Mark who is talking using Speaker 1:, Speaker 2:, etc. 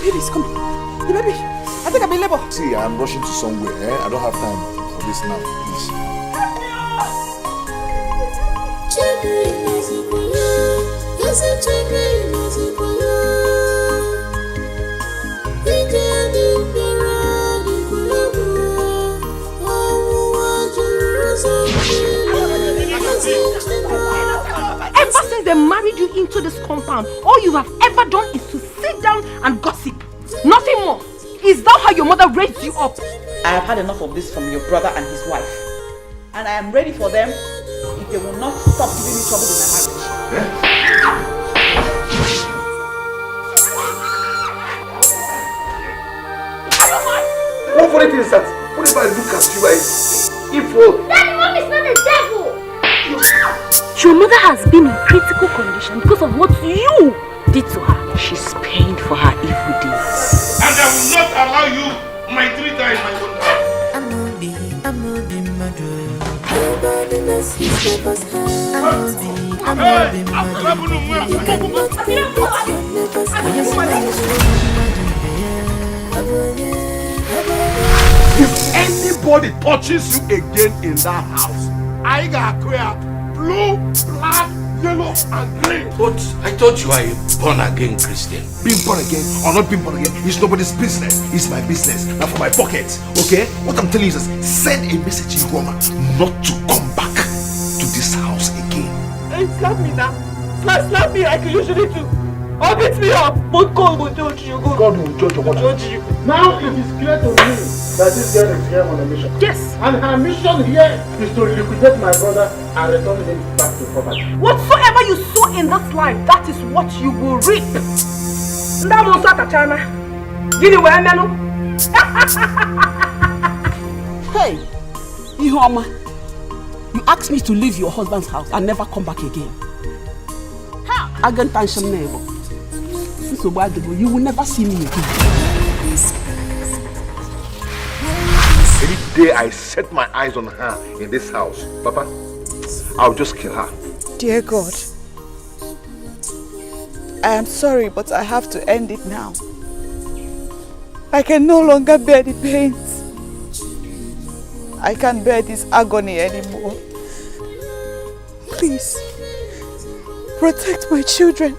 Speaker 1: baby's coming. The baby. I think I'm in labor.
Speaker 2: See, I'm rushing to somewhere. I don't have time for this now, please.
Speaker 3: Ever since they married you into this compound, all you have ever done is to sit down and gossip. Nothing more. Is that how your mother raised you up?
Speaker 1: I have had enough of this from your brother and his wife. And I am ready for them if they will not stop giving me trouble with my marriage.
Speaker 2: What funny thing is that whenever I look at you, I evil.
Speaker 4: Daddy, Mom is not a devil!
Speaker 3: Your mother has been in critical condition because of what you did to her.
Speaker 1: She's paying for her evil deeds.
Speaker 5: And I will not allow you my 3 times my own house.
Speaker 2: If anybody touches you again in that house, I got clear blue, black, yellow, and green.
Speaker 5: But I thought you are a born-again Christian.
Speaker 2: Being born again or not being born again is nobody's business. It's my business. Now for my pocket, okay? What I'm telling you is send a message to Roma not to come back to this house again.
Speaker 1: Hey, slap me now. Slap me like you usually do. Or beat me up. But God will judge you.
Speaker 2: God will judge you.
Speaker 6: Now it is clear to me that this girl is here on a mission.
Speaker 3: Yes.
Speaker 6: And her mission here is to liquidate my brother and return him back to property.
Speaker 3: Whatsoever you sow in this life, that is what you will reap.
Speaker 1: Hey, Ihoma, you asked me to leave your husband's house and never come back again. How? Again, tension never. So you will never see me again.
Speaker 2: Any day I set my eyes on her in this house, Papa, I'll just kill her.
Speaker 7: Dear God, I am sorry, but I have to end it now. I can no longer bear the pains. I can't bear this agony anymore. Please, protect my children.